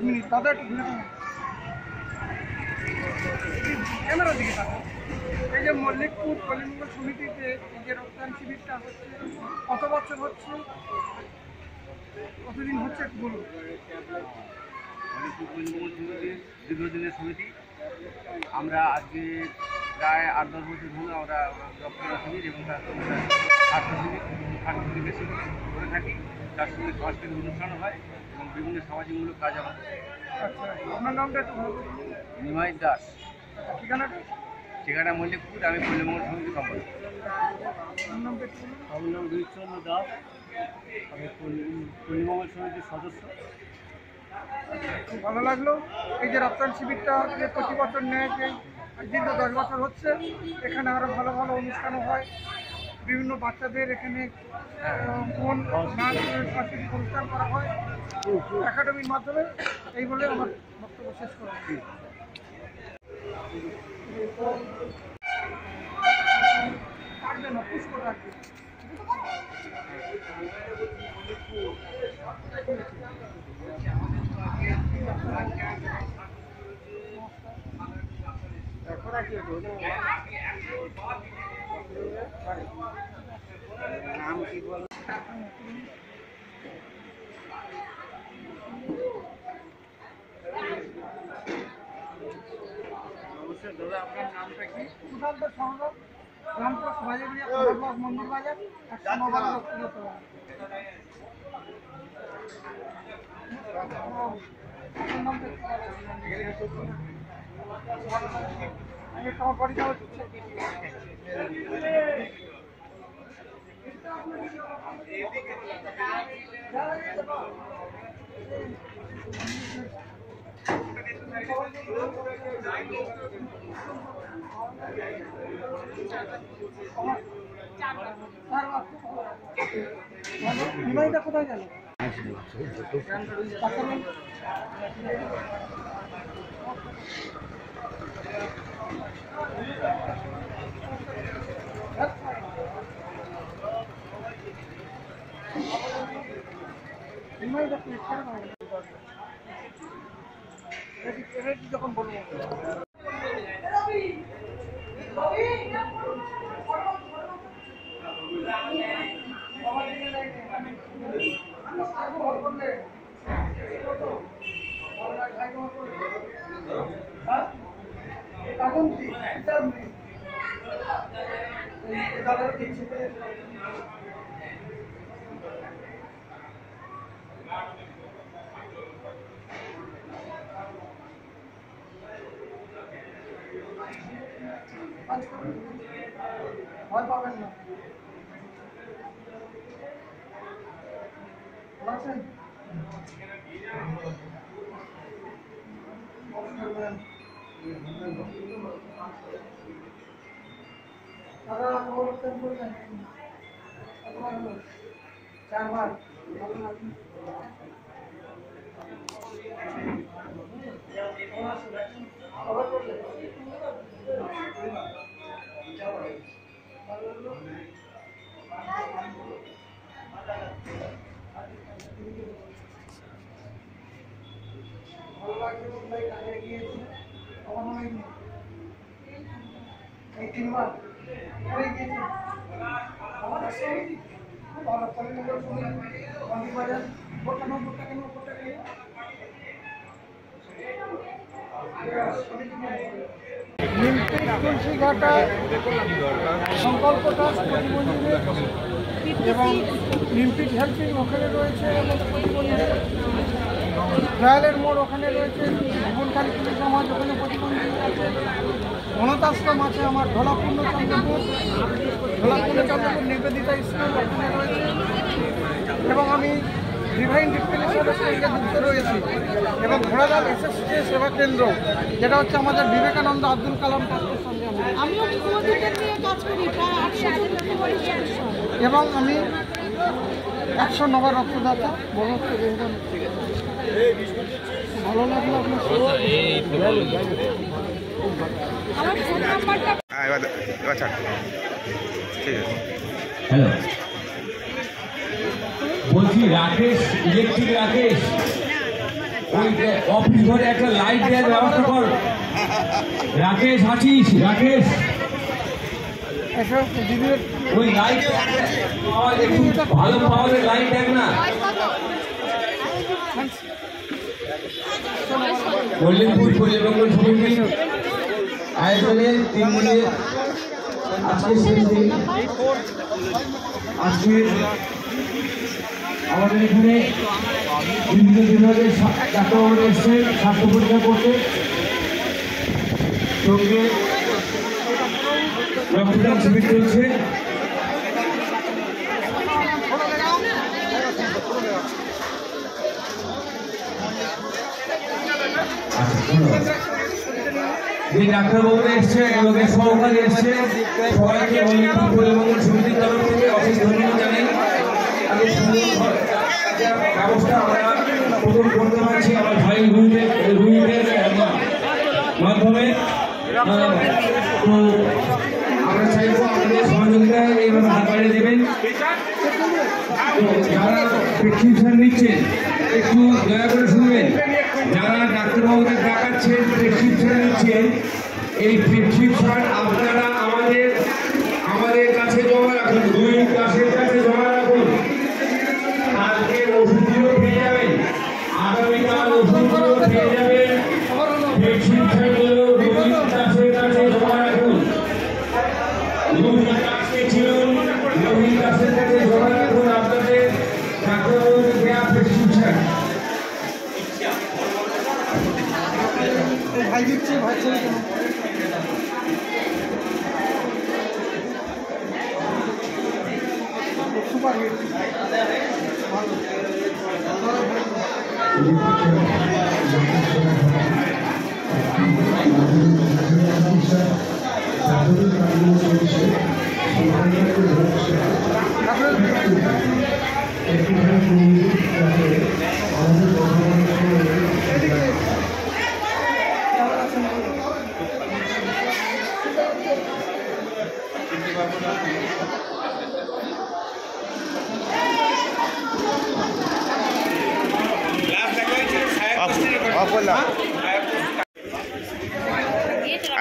Minute দাদা, একটু ক্যামেরার দিকে থাকুন। এই যে মল্লিকপুর কলিমঙ্গল সমিতিতে এই যে রক্তদান শিবিরটা হচ্ছে, কত বছর হচ্ছে, কতদিন হচ্ছে একটু বলুন। মল্লিকপুর কলিমঙ্গল সমিতির দীর্ঘদিনের সমিতি। আমরা আজকে প্রায় 8-10 বছর ধরে আমরা রক্তদান শিবির এবং তার সঙ্গে স্বাস্থ্য শিবির করে থাকি। তার সঙ্গে সাংস্কৃতিক অনুষ্ঠানও হয় এবং বিভিন্ন সামাজিকমূলক কাজ আমাদের। আচ্ছা, আপনার নামটা একটু ভালো বলুন। নিমাই দাস। ঠিকানাটা? ঠিকানা মল্লিকপুর, আমি কলিমঙ্গল সমিতি সম্পাদক। আপনার নামটা একটু বলুন। আমার নাম রুহিতচন্দ্র দাস, আমি কলিমঙ্গল সমিতির সদস্য। খুব ভালো লাগলো। এই যে রক্তদান শিবিরটা যে প্রতি বছর নেয়, যে দীর্ঘ 10 বছর হচ্ছে, এখানে আরও ভালো ভালো অনুষ্ঠানও হয়। বিভিন্ন বাচ্চাদের এখানে নাচ সাংস্কৃতিক অনুষ্ঠান করা হয় একাডেমির মাধ্যমে। এই বলে আমার বক্তব্য শেষ করছি। কাটবে না, পুশ করে রাখবে। নাম কি বল? নমস্কার দাদা, আপনার নামটা কি? সুশান্ত সংগ্রাম, রামপ্রস বাজারিয়া, ব্লক মন্দির বাজার, 109 আমার বাড়ি যাওয়া হচ্ছে। নিমাইটা কোথায় গেল? যখন বলবো ভয় পাবেন না। আছেন? দাদা প্রবর্তন করবেন 4 বার। ভালো লাগছে ভাই, কাজে গিয়েছি কখনো হয়নি। এই 3 বার হয়ে গিয়েছে। আমাদের সমিতি খুব ভালো, কলিমঙ্গল সমিতি, মন্দির বাজার, ভোটটা 90 টাকা 90 টাকা তুলসীঘাটা সংকল্পটা প্রতিবন্ধীদের এবং লিম্পিক হেল্পিং ওখানে রয়েছে, এবং প্রতিবন্ধী ট্রায়ালের মোড় ওখানে রয়েছে, জীবনকালী পুলিশ সমাজ ওখানে প্রতিবন্ধী আছে, অনাথাশ্রম আছে আমার ঢোলাপূর্ণচন্দ্রপুর নিবেদিতা স্কুল ওখানে রয়েছে, এবং আমি ডিভাইন ডিসপেন্সারের সঙ্গে যুক্ত রয়েছি, এবং ঘোড়াজাল এসএসসি সেবা কেন্দ্র, যেটা হচ্ছে আমাদের বিবেকানন্দ আব্দুল কালাম ট্রাস্টের সঙ্গে আমিও যুবতীদের নিয়ে কাজ করি, প্রায় 800 সদস্য, এবং আমি 109 রক্তদাতা বনস্থ বেহদান। ভালো লাগলো আপনার আমার ফোন নাম্বারটা। এবার ছাড়, ঠিক আছে। হ্যালো, বলছি রাকেশ, ইলেকট্রিক রাকেশ, ওই অফিস ঘরে একটা লাইট দেওয়ার ব্যবস্থা কর। রাকেশ আছিস? রাকেশ, এসব দিদির ওই লাইট একটু ভালো পাওয়ারের লাইট দেখ না। কল্যাণপুর পল্লীমঙ্গল সমিতি আয়োজনে 3 দিনের আজকে শেষ দিন। আজকে আমাদের এখানে বিভিন্ন বিভাগের ডাক্তারবাবুরা এসছেন স্বাস্থ্য পরীক্ষা করতে, সঙ্গে রক্তদান শিবির চলছে। যে ডাক্তারবাবুরা এসছে এবং সহকারী এসছে সবাইকে পরিবহন সমিতির তরফ থেকে অশেষ ধন্যবাদ জানাই। ব্যবস্থা আমরা প্রথম করতে পারছি আমার ভাই রুহিদের মাধ্যমে। তো আমরা চাইবো আমাদের সহযোগিতা এইভাবে হাত বাড়িয়ে দেবেন। যারা প্রেসক্রিপশন নিচ্ছেন একটু দয়া করে শুনবেন। যারা ডাক্তারবাবুদের দেখাচ্ছেন, প্রেসক্রিপশন নিচ্ছেন, এই প্রেসক্রিপশন আপনারা আমাদের কাছে জমা রাখুন, 2 ক্লাসের কাছে জমা রাখুন। আজকের ওষুধগুলো পেয়ে যাবেন, আগামীকাল ওষুধগুলো পেয়ে যাবেন। প্রেসক্রিপশনগুলো 2 ক্লাসের কাছে জমা রাখুন। 2 ক্লাসে ছিলুন, 2 ক্লাসের কাছে জমা রাখুন আপনাদের ডাক্তারবাবুদের দেওয়া প্রেসক্রিপশন। ভাই দিচ্ছে, ভাই ছেলে কেন সুপার হিট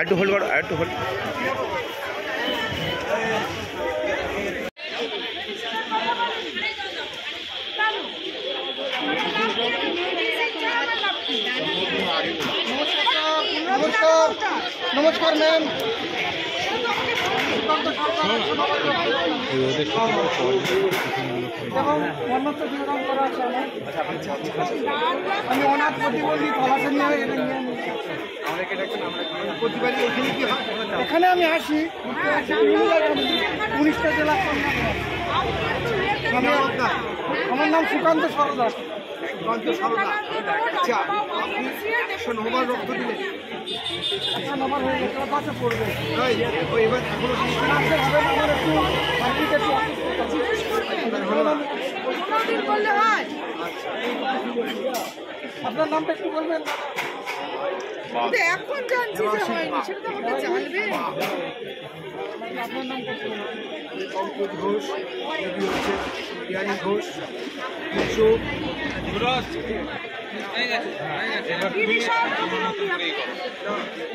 একটু হোল্ড করো, একটু হোল্ড। নমস্কার ম্যাম। এবং অন্যত্র বিতরণ করা আছে আমি অনাথ প্রতিবন্ধী কলাসেন নিয়ে এখানে আমি আসি 19টা জেলা। আমার নাম সুকান্ত সরদার। আচ্ছা, আপনি 100 নম্বর রক্ত দিলেন, 100 নম্বর হয়ে গেছে, পাশে পড়বে এবার এখনো আমার একটু আপনার নামটা একটু বলবেন? এখন জানছি যে হয়নি, সেটা তো আমাকে জানবে। আপনার নামটা পঙ্কজ ঘোষ, হচ্ছে বিহারী ঘোষ,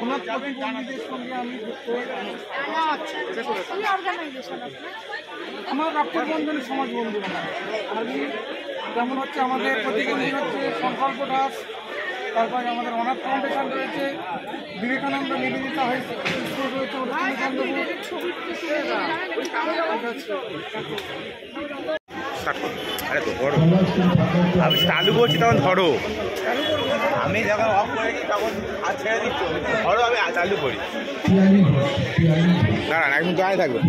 ওনার প্রতিবন্ধীদের সঙ্গে আমি আমার রক্তবন্ধনী সমাজ বন্ধু। আমি যেমন হচ্ছে আমাদের প্রতিবন্ধী হচ্ছে সংকল্প দাস, তারপরে আমাদের অনাথ ফাউন্ডেশন রয়েছে, বিবেকানন্দ নিবেদিতা হাই স্কুল রয়েছে, আরে তো ধরো, আমি চালু করছি তখন ধরো, আমি যখন অফ করে দিই তখন আর ছেড়ে দিচ্ছ, ধরো আমি চালু করি। দাঁড়ান একদম গায়ে থাকবে।